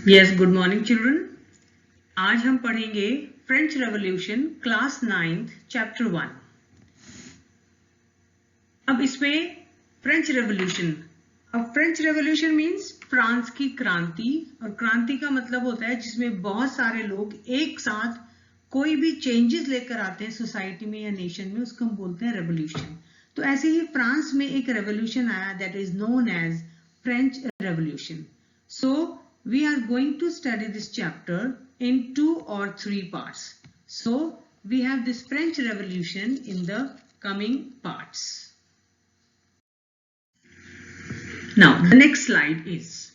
Yes, good morning children. आज हम पढ़ेंगे French revolution class 9th chapter 1। अब इसमें फ्रेंच रेवोल्यूशन मींस फ्रांस की क्रांति, और क्रांति का मतलब होता है जिसमें बहुत सारे लोग एक साथ कोई भी चेंजेस लेकर आते हैं सोसाइटी में या नेशन में, उसको हम बोलते हैं रेवोल्यूशन। तो ऐसे ही फ्रांस में एक रेवोल्यूशन आया that is known as French revolution. So we are going to study this chapter in 2 or 3 parts. So we have this French Revolution in the coming parts. Now the next slide is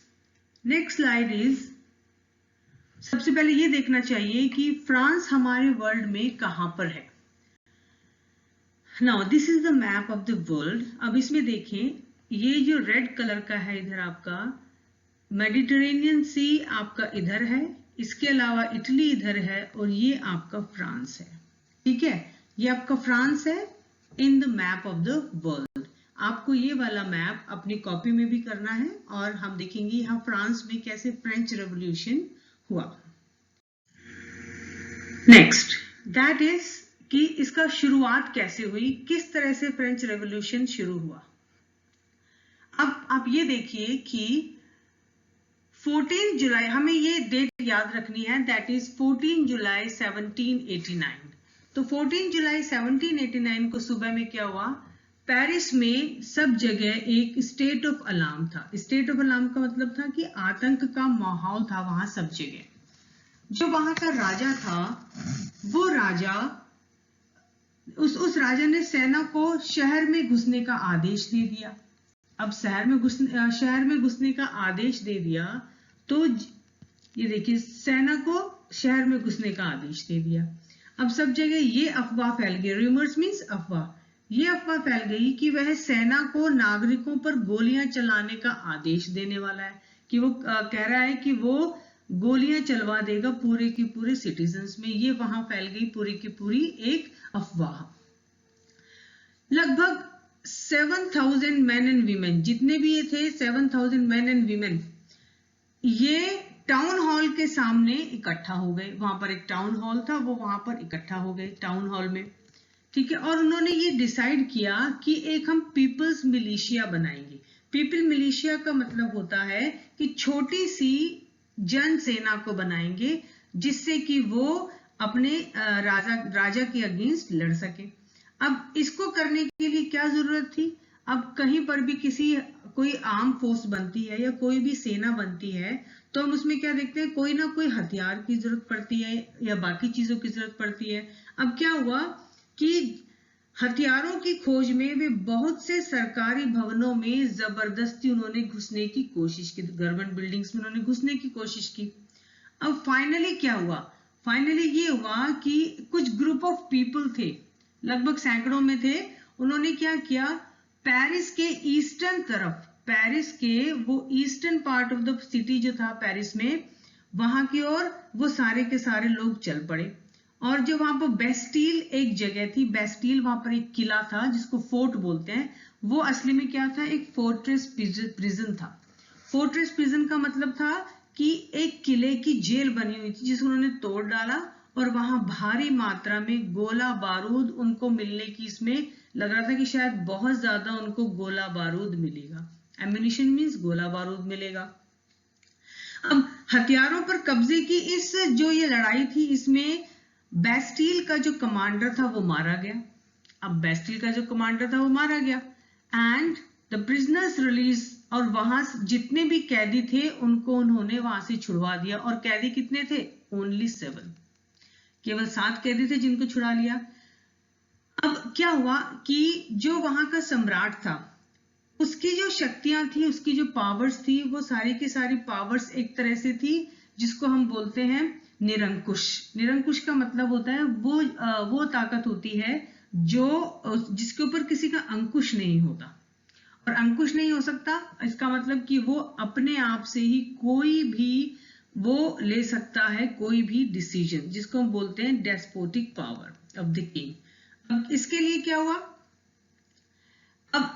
सबसे पहले ये देखना चाहिए कि France हमारे world में कहां पर है। Now this is the map of the world. अब इसमें देखें, ये जो रेड कलर का है इधर आपका मेडिटेरेनियन सी आपका इधर है, इसके अलावा इटली इधर है, और ये आपका फ्रांस है। ठीक है, ये आपका फ्रांस है in the map of the world. आपको ये वाला मैप अपनी कॉपी में भी करना है, और हम देखेंगे यहाँ फ्रांस में कैसे फ्रेंच रेवोल्यूशन हुआ। नेक्स्ट दैट इज कि इसका शुरुआत कैसे हुई, किस तरह से फ्रेंच रेवोल्यूशन शुरू हुआ। अब आप ये देखिए कि 14 जुलाई, हमें ये डेट याद रखनी है, दैट इज 14 जुलाई 1789। तो 14 जुलाई 1789 को सुबह में क्या हुआ, पेरिस में सब जगह एक स्टेट ऑफ अलार्म था। स्टेट ऑफ अलार्म का मतलब था कि आतंक का माहौल था वहां सब जगह। जो वहां का राजा था, वो राजा उस राजा ने सेना को शहर में घुसने का आदेश दे दिया। अब शहर में घुसने का आदेश दे दिया, तो ये देखिए सेना को शहर में घुसने का आदेश दे दिया। अब सब जगह ये अफवाह फैल गई, रूमर्स मींस अफवाह, ये अफवाह फैल गई कि वह सेना को नागरिकों पर गोलियां चलाने का आदेश देने वाला है, कि वो कह रहा है कि वो गोलियां चलवा देगा पूरे की पूरे सिटीजन्स में। ये वहां फैल गई पूरी की पूरी एक अफवाह। लगभग 7,000 मैन एंड वीमेन, जितने भी ये थे 7,000 मैन एंड वीमेन, ये टाउन हॉल के सामने इकट्ठा हो गए। वहां पर एक टाउन हॉल था, वो वहां पर इकट्ठा हो गए टाउन हॉल में। ठीक है, और उन्होंने ये डिसाइड किया कि एक हम पीपल्स मिलिशिया बनाएंगे। पीपल मिलिशिया का मतलब होता है कि छोटी सी जन सेना को बनाएंगे, जिससे कि वो अपने राजा के अगेंस्ट लड़ सके। अब इसको करने के लिए क्या जरूरत थी, अब कहीं पर भी कोई आर्म फोर्स बनती है या कोई भी सेना बनती है, तो हम उसमें क्या देखते हैं, कोई ना कोई हथियार की जरूरत पड़ती है या बाकी चीजों की जरूरत पड़ती है। अब क्या हुआ कि हथियारों की खोज में वे बहुत से सरकारी भवनों में जबरदस्ती उन्होंने घुसने की कोशिश की, गवर्नमेंट बिल्डिंग्स में उन्होंने घुसने की कोशिश की। अब फाइनली क्या हुआ, फाइनली ये हुआ कि कुछ ग्रुप ऑफ पीपल थे, लगभग सैकड़ों में थे। उन्होंने क्या किया, पेरिस के ईस्टर्न तरफ, पेरिस के वो eastern part of the city जो था पेरिस में, वहां की ओर वो सारे के सारे लोग चल पड़े। और जो वहां पर बेस्टील एक जगह थी, बेस्टील वहां पर एक किला था जिसको फोर्ट बोलते हैं, वो असली में क्या था, एक फोर्ट्रेस प्रिजन था। फोर्ट्रेस प्रिजन का मतलब था कि एक किले की जेल बनी हुई थी जिसको उन्होंने तोड़ डाला, और वहां भारी मात्रा में गोला बारूद उनको मिलने की, इसमें लग रहा था कि शायद बहुत ज्यादा उनको गोला बारूद मिलेगा। एम्यूनिशन मींस गोला बारूद मिलेगा। अब हथियारों पर कब्जे की इस जो ये लड़ाई थी, इसमें बेस्टील का जो कमांडर था वो मारा गया। अब बेस्टील का जो कमांडर था वो मारा गया, एंड द प्रिजनर्स रिलीज, और वहां जितने भी कैदी थे उनको उन्होंने वहां से छुड़वा दिया। और कैदी कितने थे, ओनली 7, केवल 7 कैदी थे जिनको छुड़ा लिया। अब क्या हुआ कि जो वहां का सम्राट था, उसकी जो शक्तियां थी, उसकी जो पावर्स थी, वो सारी की सारी पावर्स एक तरह से थी जिसको हम बोलते हैं निरंकुश। निरंकुश का मतलब होता है वो ताकत होती है जो जिसके ऊपर किसी का अंकुश नहीं होता, और अंकुश नहीं हो सकता इसका मतलब कि वो अपने आप से ही कोई भी वो ले सकता है कोई भी डिसीजन, जिसको हम बोलते हैं despotic power of the king. अब इसके लिए क्या हुआ, अब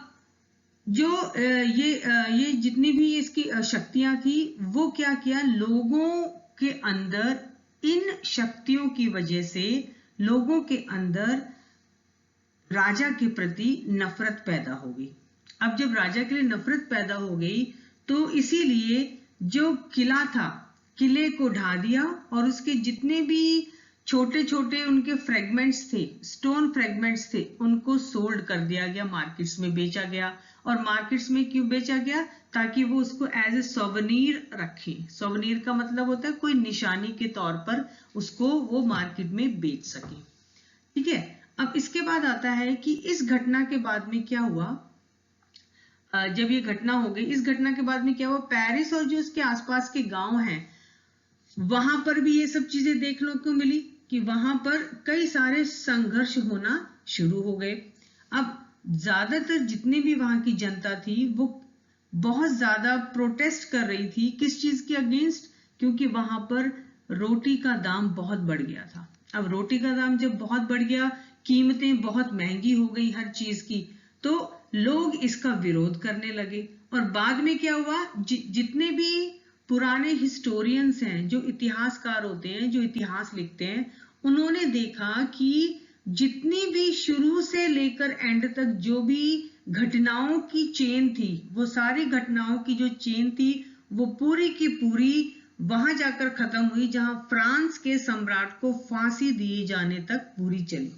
ये जितनी भी इसकी शक्तियां थी, वो क्या किया, लोगों के अंदर इन शक्तियों की वजह से लोगों के अंदर राजा के प्रति नफरत पैदा हो गई। अब जब राजा के लिए नफरत पैदा हो गई तो इसीलिए जो किला था, किले को ढा दिया और उसके जितने भी छोटे छोटे उनके फ्रेगमेंट्स थे, स्टोन फ्रेगमेंट्स थे, उनको सोल्ड कर दिया गया, मार्केट्स में बेचा गया। और मार्केट्स में क्यों बेचा गया, ताकि वो उसको एज ए सोवेनिर रखे। सोवेनिर का मतलब होता है कोई निशानी के तौर पर उसको वो मार्केट में बेच सके। ठीक है, अब इसके बाद आता है कि इस घटना के बाद में क्या हुआ। जब ये घटना हो गई, इस घटना के बाद में क्या हुआ, पेरिस और जो इसके आसपास के गांव हैं वहां पर भी ये सब चीजें देखने को मिली कि वहां पर कई सारे संघर्ष होना शुरू हो गए। अब ज्यादातर जितनी भी वहां की जनता थी वो बहुत ज्यादा प्रोटेस्ट कर रही थी, किस चीज के अगेंस्ट, क्योंकि वहां पर रोटी का दाम बहुत बढ़ गया था। अब रोटी का दाम जब बहुत बढ़ गया, कीमतें बहुत महंगी हो गई हर चीज की, तो लोग इसका विरोध करने लगे। और बाद में क्या हुआ, जितने भी पुराने हिस्टोरियंस हैं, जो इतिहासकार होते हैं, जो इतिहास लिखते हैं, उन्होंने देखा कि जितनी भी शुरू से लेकर एंड तक जो भी घटनाओं की चेन थी, वो सारी घटनाओं की जो चेन थी वो पूरी की पूरी वहां जाकर खत्म हुई जहां फ्रांस के सम्राट को फांसी दिए जाने तक पूरी चली।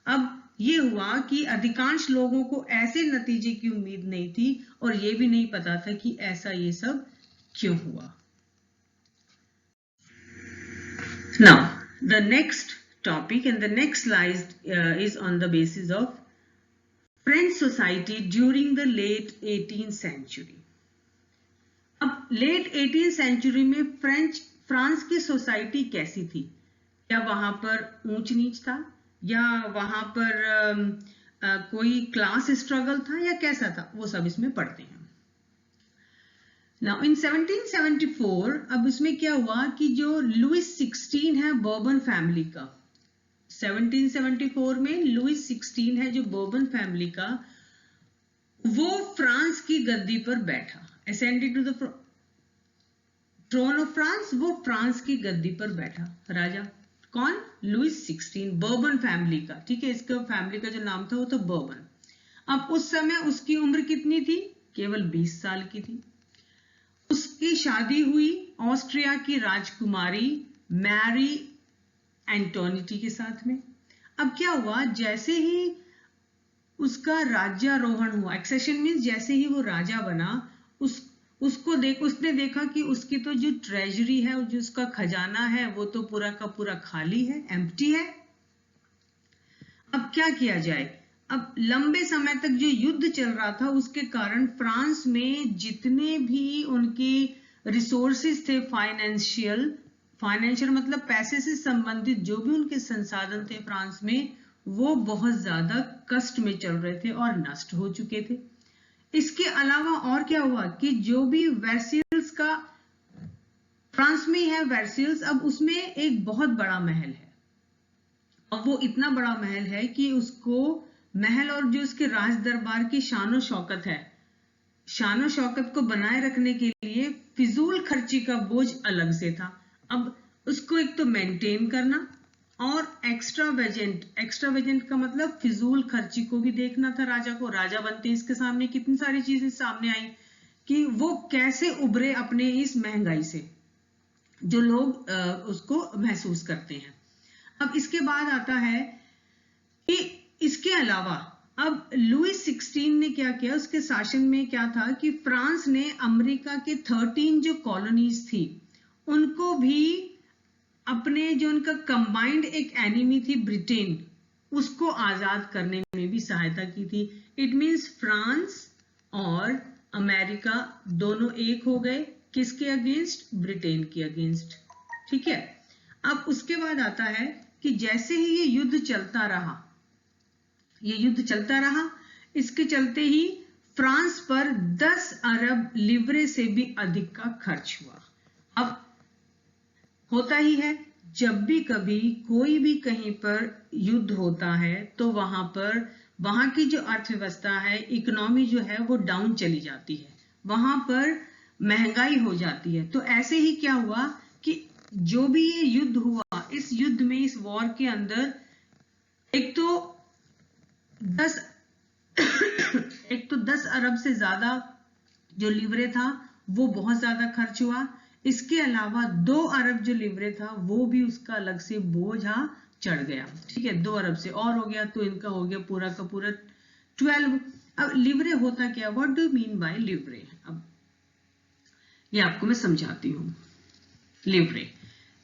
अब ये हुआ कि अधिकांश लोगों को ऐसे नतीजे की उम्मीद नहीं थी और ये भी नहीं पता था कि ऐसा ये सब क्यों हुआ। Now, the next topic and the next slide is on the basis of French society during the late 18th century. अब लेट 18th सेंचुरी में फ्रांस की सोसाइटी कैसी थी? क्या वहां पर ऊंच नीच था, या वहां पर कोई क्लास स्ट्रगल था, या कैसा था, वो सब इसमें पढ़ते हैं। Now in 1774, अब इसमें क्या हुआ कि जो लुइस 16 है बourbon फैमिली का, 1774 में लुइस 16 है जो बourbon फैमिली का, वो फ्रांस की गद्दी पर बैठा, ascended to the throne of France, वो फ्रांस की गद्दी पर बैठा राजा। कौन? लुइस 16, बourbon फैमिली का। ठीक है, इसका फैमिली का जो नाम था वो था बourbon। अब उस समय उसकी उम्र कितनी थी? केवल 20 साल की थी। उसकी शादी हुई ऑस्ट्रिया की राजकुमारी मैरी एंटोनिटी के साथ में। अब क्या हुआ, जैसे ही उसका राज्यारोहण हुआ, एक्सेशन मींस जैसे ही वो राजा बना, उसने देखा कि उसकी तो जो ट्रेजरी है, जो उसका खजाना है, वो तो पूरा का पूरा खाली है, एम्प्टी है। अब क्या किया जाए? अब लंबे समय तक जो युद्ध चल रहा था उसके कारण फ्रांस में जितने भी उनकी रिसोर्सेज थे, फाइनेंशियल मतलब पैसे से संबंधित जो भी उनके संसाधन थे फ्रांस में, वो बहुत ज्यादा कष्ट में चल रहे थे और नष्ट हो चुके थे। इसके अलावा और क्या हुआ कि जो भी वर्सिल्स का, फ्रांस में है वर्सिल्स, अब उसमें एक बहुत बड़ा महल है। अब वो इतना बड़ा महल है कि उसको महल और जो उसके राज दरबार की शानो शौकत है, शानो शौकत को बनाए रखने के लिए फिजूल खर्ची का बोझ अलग से था। अब उसको एक तो मेंटेन करना और एक्स्ट्रावेजेंट का मतलब फिजूल खर्ची को भी देखना था राजा को। राजा बनते इसके सामने कितनी सारी चीजें सामने आई कि वो कैसे उभरे अपने इस महंगाई से, जो लोग उसको महसूस करते हैं। अब इसके बाद आता है कि इसके अलावा अब लुइस 16 ने क्या किया, उसके शासन में क्या था कि फ्रांस ने अमेरिका के 13 जो कॉलोनीज थी उनको भी अपने, जो उनका कंबाइंड एक एनिमी थी ब्रिटेन, उसको आजाद करने में भी सहायता की थी। इट मींस फ्रांस और अमेरिका दोनों एक हो गए, किसके अगेंस्ट? ब्रिटेन के अगेंस्ट। ठीक है, अब उसके बाद आता है कि जैसे ही ये युद्ध चलता रहा, इसके चलते ही फ्रांस पर 10 अरब लिवरे से भी अधिक का खर्च हुआ। अब होता ही है, जब भी कभी कोई भी कहीं पर युद्ध होता है तो वहां पर वहां की जो अर्थव्यवस्था है, इकोनॉमी जो है वो डाउन चली जाती है, वहां पर महंगाई हो जाती है। तो ऐसे ही क्या हुआ कि जो भी ये युद्ध हुआ, इस युद्ध में, इस वॉर के अंदर एक तो 10 अरब से ज्यादा जो लीवरे था वो बहुत ज्यादा खर्च हुआ। इसके अलावा 2 अरब जो लीवरे था वो भी उसका अलग से बोझा चढ़ गया। ठीक है, 2 अरब से और हो गया तो इनका हो गया पूरा का पूरा 12। अब लीवरे होता क्या, व्हाट डू मीन बाय लीवरे? अब ये आपको मैं समझाती हूँ।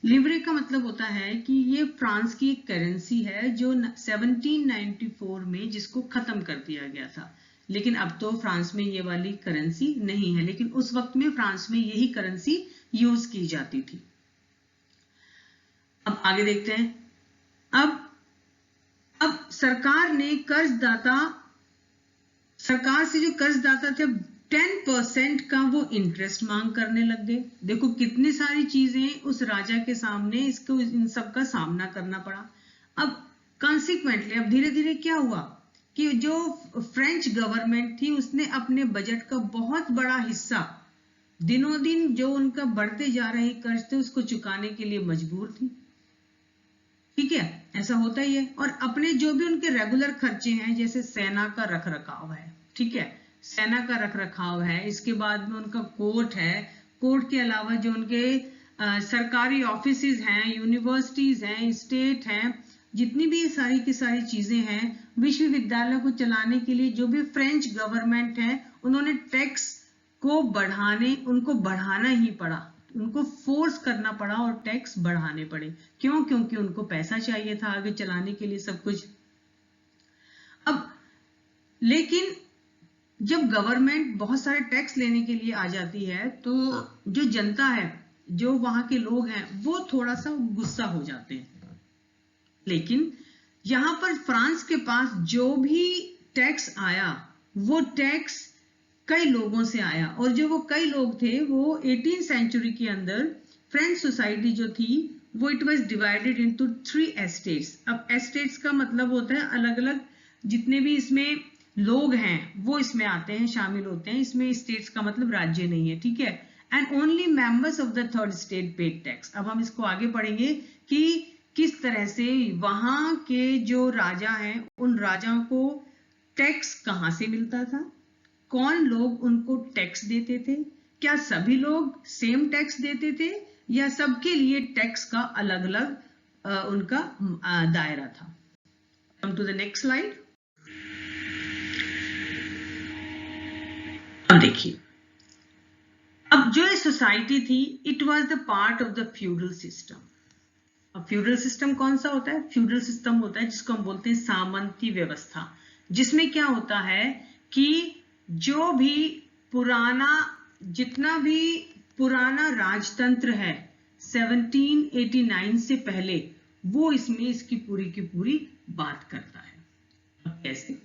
लीवरे का मतलब होता है कि ये फ्रांस की एक करेंसी है जो 1794 में जिसको खत्म कर दिया गया था। लेकिन अब तो फ्रांस में ये वाली करेंसी नहीं है, लेकिन उस वक्त में फ्रांस में यही करेंसी यूज की जाती थी। अब आगे देखते हैं। अब सरकार से जो कर्जदाता थे 10% का वो इंटरेस्ट मांग करने लग गए। देखो कितनी सारी चीजें उस राजा के सामने, इसको इन सब का सामना करना पड़ा। अब कॉन्सिक्वेंटली अब धीरे धीरे क्या हुआ कि जो फ्रेंच गवर्नमेंट थी उसने अपने बजट का बहुत बड़ा हिस्सा दिनों दिन जो उनका बढ़ते जा रहे कर्ज थे उसको चुकाने के लिए मजबूर थी। ठीक है, ऐसा होता ही है। और अपने जो भी उनके रेगुलर खर्चे हैं, जैसे सेना का रखरखाव है, ठीक है, सेना का रखरखाव है, इसके बाद में उनका कोर्ट है, कोर्ट के अलावा जो उनके सरकारी ऑफिसेज हैं, यूनिवर्सिटीज हैं, स्टेट हैं, जितनी भी सारी की सारी चीजें हैं, विश्वविद्यालय को चलाने के लिए जो भी फ्रेंच गवर्नमेंट है उन्होंने टैक्स को उनको बढ़ाना ही पड़ा, उनको फोर्स करना पड़ा और टैक्स बढ़ाने पड़े। क्यों? क्योंकि उनको पैसा चाहिए था आगे चलाने के लिए सब कुछ। अब लेकिन जब गवर्नमेंट बहुत सारे टैक्स लेने के लिए आ जाती है तो जो जनता है, जो वहां के लोग हैं, वो थोड़ा सा गुस्सा हो जाते हैं। लेकिन यहां पर फ्रांस के पास जो भी टैक्स आया वो टैक्स कई लोगों से आया, और जो वो कई लोग थे वो 18th सेंचुरी के अंदर फ्रेंच सोसाइटी जो थी वो it was divided into 3 estates. अब एस्टेट्स का मतलब होता है अलग अलग जितने भी इसमें लोग हैं वो इसमें आते हैं, शामिल होते हैं। इसमें स्टेट्स का मतलब राज्य नहीं है, ठीक है। And only members of the third state paid tax. अब हम इसको आगे पढ़ेंगे कि किस तरह से वहां के जो राजा हैं उन राजाओं को टैक्स कहां से मिलता था, कौन लोग उनको टैक्स देते थे, क्या सभी लोग सेम टैक्स देते थे या सबके लिए टैक्स का अलग अलग उनका दायरा था। Come to the next slide. अब देखिए, अब जो ये सोसाइटी थी it was the part of the feudal system. अब फ्यूडल सिस्टम कौन सा होता है? फ्यूडल सिस्टम होता है जिसको हम बोलते हैं सामंती व्यवस्था, जिसमें क्या होता है कि जो भी जितना भी पुराना राजतंत्र है 1789 से पहले, वो इसमें इसकी पूरी की पूरी बात करता है। अब कैसे?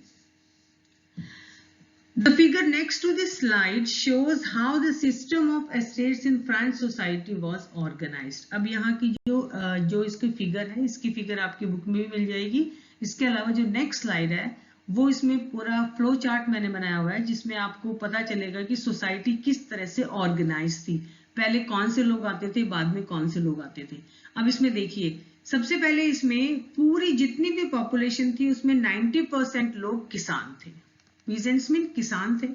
The figure next to this slide shows how the system of estates in French society was organized. अब यहाँ की जो इसकी फिगर है, इसकी फिगर आपकी बुक में भी मिल जाएगी। इसके अलावा जो नेक्स्ट स्लाइड है वो इसमें पूरा फ्लो चार्ट मैंने बनाया हुआ है जिसमें आपको पता चलेगा कि सोसाइटी किस तरह से ऑर्गेनाइज थी। पहले कौन से लोग आते थे, बाद में कौन से लोग आते थे। अब इसमें देखिए, सबसे पहले इसमें पूरी जितनी भी पॉपुलेशन थी उसमें 90% लोग किसान थे। पीजेंट्स मीन किसान थे।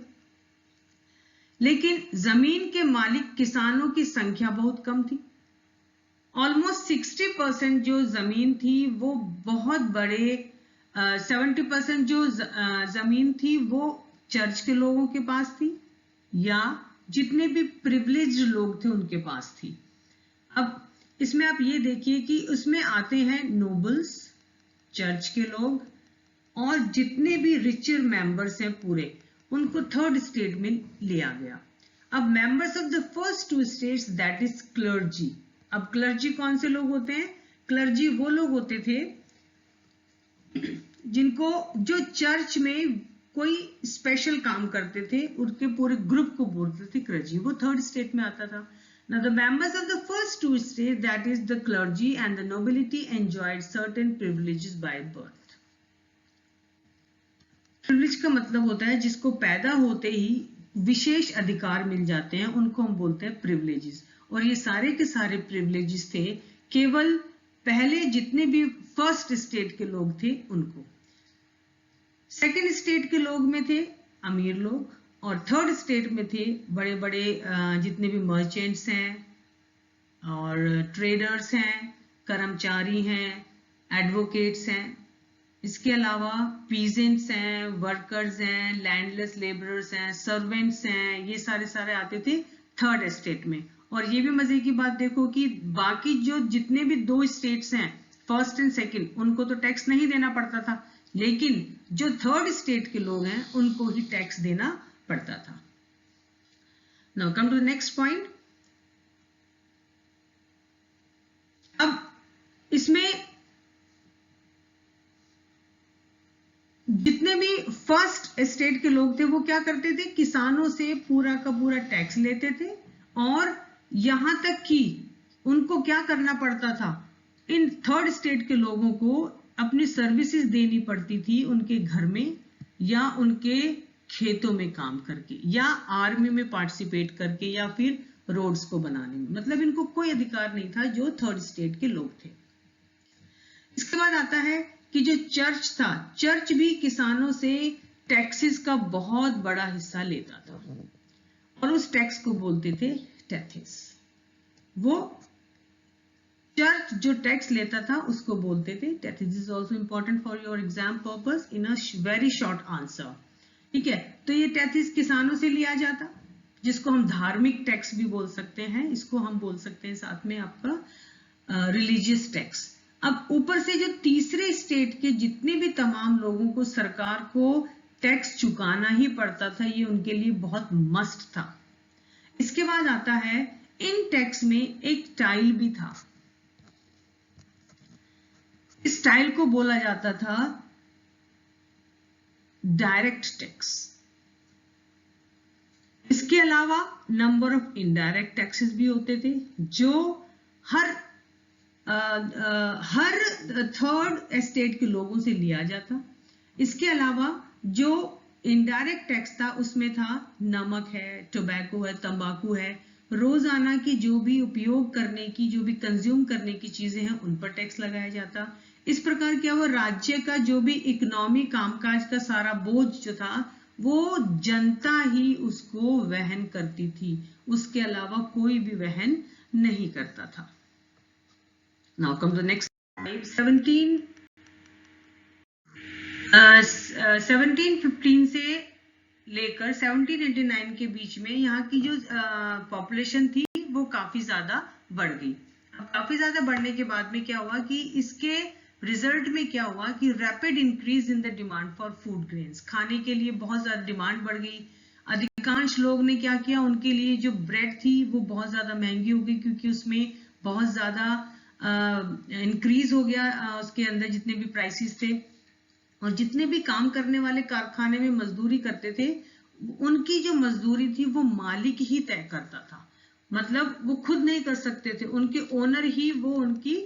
लेकिन जमीन के मालिक किसानों की संख्या बहुत कम थी। ऑलमोस्ट 60% जो जमीन थी वो बहुत बड़े 70% जो जमीन थी वो चर्च के लोगों के पास थी या जितने भी प्रिविलेज्ड लोग थे उनके पास थी। अब इसमें आप ये देखिए कि उसमें आते हैं नोबल्स, चर्च के लोग, और जितने भी रिचर मेंबर्स हैं पूरे, उनको थर्ड स्टेट में लिया गया। अब members of the first 2 states that is clergy. अब क्लर्जी कौन से लोग होते हैं? क्लर्जी वो लोग होते थे जिनको जो चर्च में कोई स्पेशल काम करते थे, उनके पूरे ग्रुप को बोलते थे क्लर्जी। वो थर्ड स्टेट में आता था। Now the members of the first 2 states, that is the clergy and the nobility, enjoyed certain privileges by birth. Privilege का मतलब होता है जिसको पैदा होते ही विशेष अधिकार मिल जाते हैं, उनको हम बोलते हैं प्रिविलेजेस। और ये सारे के सारे प्रिविलेजेस थे केवल पहले जितने भी फर्स्ट स्टेट के लोग थे उनको। सेकंड स्टेट के लोग में थे अमीर लोग, और थर्ड स्टेट में थे बड़े बड़े जितने भी मर्चेंट्स हैं और ट्रेडर्स हैं, कर्मचारी हैं, एडवोकेट्स हैं। इसके अलावा पीजेंट्स हैं, वर्कर्स हैं, लैंडलेस लेबरर्स हैं, सर्वेंट्स हैं, ये सारे आते थे थर्ड स्टेट में। और ये भी मजे की बात देखो कि बाकी जो जितने भी दो स्टेट्स हैं फर्स्ट एंड सेकंड, उनको तो टैक्स नहीं देना पड़ता था, लेकिन जो थर्ड स्टेट के लोग हैं उनको ही टैक्स देना पड़ता था। Now come to the next point. अब इसमें जितने भी फर्स्ट स्टेट के लोग थे वो क्या करते थे, किसानों से पूरा का पूरा टैक्स लेते थे, और यहां तक कि उनको क्या करना पड़ता था, इन थर्ड स्टेट के लोगों को अपनी सर्विसेज देनी पड़ती थी उनके घर में या उनके खेतों में काम करके या आर्मी में पार्टिसिपेट करके या फिर रोड्स को बनाने में। मतलब इनको कोई अधिकार नहीं था जो थर्ड स्टेट के लोग थे। इसके बाद आता है कि जो चर्च था, चर्च भी किसानों से टैक्सेस का बहुत बड़ा हिस्सा लेता था और उस टैक्स को बोलते थे टैथेस। वो चर्च जो टैक्स लेता था उसको बोलते थे टैथेस। This is also important for your exam purpose in a very short answer. ठीक है, तो ये टैक्स किसानों से लिया जाता, जिसको हम धार्मिक टैक्स भी बोल सकते हैं, इसको हम बोल सकते हैं साथ में आपका रिलीजियस टैक्स। अब ऊपर से जो तीसरे स्टेट के जितने भी तमाम लोगों को सरकार को टैक्स चुकाना ही पड़ता था, ये उनके लिए बहुत मस्ट था। इसके बाद आता है इन टैक्स में एक टाइल भी था। इस टाइल को बोला जाता था डायरेक्ट टैक्स। इसके अलावा नंबर ऑफ इनडायरेक्ट टैक्सेस भी होते थे जो हर थर्ड स्टेट के लोगों से लिया जाता। इसके अलावा जो इनडायरेक्ट टैक्स था उसमें था नमक है, टोबैको है, तंबाकू है, रोजाना की जो भी उपयोग करने की, जो भी कंज्यूम करने की चीजें हैं उन पर टैक्स लगाया जाता। इस प्रकार क्या हुआ, राज्य का जो भी इकोनॉमी कामकाज का सारा बोझ जो था वो जनता ही उसको वहन करती थी, उसके अलावा कोई भी वहन नहीं करता था। Now come to the next slide. 1715 से लेकर 1789 के बीच में यहाँ की जो पॉपुलेशन थी वो काफी ज्यादा बढ़ गई। अब काफी ज्यादा बढ़ने के बाद में क्या हुआ कि इसके रिजल्ट में क्या हुआ कि rapid increase in the demand for food grains. खाने के लिए बहुत ज्यादा डिमांड बढ़ गई। अधिकांश लोग ने क्या किया, उनके लिए जो ब्रेड थी वो बहुत ज्यादा महंगी हो गई क्योंकि उसमें बहुत ज्यादा इंक्रीज हो गया उसके अंदर जितने भी प्राइसेस थे। और जितने भी काम करने वाले कारखाने में मजदूरी करते थे उनकी जो मजदूरी थी वो मालिक ही तय करता था। मतलब वो खुद नहीं कर सकते थे, उनके ओनर ही वो उनकी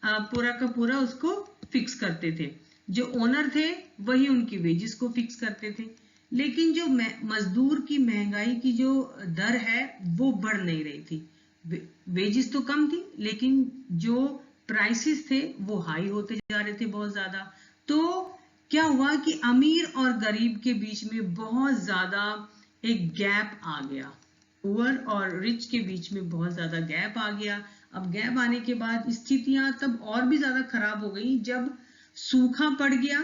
पूरा का पूरा उसको फिक्स करते थे। जो ओनर थे वही उनकी वेजेस को फिक्स करते थे। लेकिन जो मजदूर की महंगाई की जो दर है वो बढ़ नहीं रही थी। वेजेस तो कम थी लेकिन जो प्राइसेस थे वो हाई होते जा रहे थे बहुत ज्यादा। तो क्या हुआ कि अमीर और गरीब के बीच में बहुत ज्यादा एक गैप आ गया। पुअर और रिच के बीच में बहुत ज्यादा गैप आ गया। अब गैप आने के बाद स्थितियां तब और भी ज्यादा खराब हो गई जब सूखा पड़ गया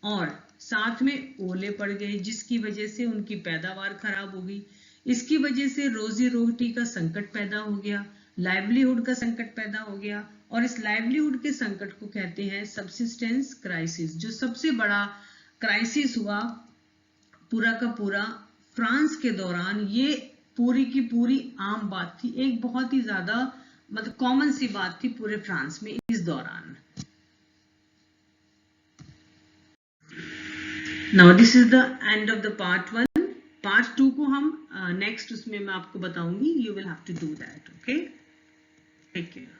और साथ में ओले पड़ गए, जिसकी वजह से उनकी पैदावार खराब हो गई। इसकी वजह से रोजी रोटी का संकट पैदा हो गया, लाइवलीहुड का संकट पैदा हो गया। और इस लाइवलीहुड के संकट को कहते हैं सबसिस्टेंस क्राइसिस। जो सबसे बड़ा क्राइसिस हुआ पूरा का पूरा फ्रांस के दौरान, ये पूरी की पूरी आम बात थी, एक बहुत ही ज्यादा मतलब कॉमन सी बात थी पूरे फ्रांस में इस दौरान। Now this is the end of the part 1। Part 2 को हम नेक्स्ट उसमें मैं आपको बताऊंगी। You will have to do that. Okay, take care.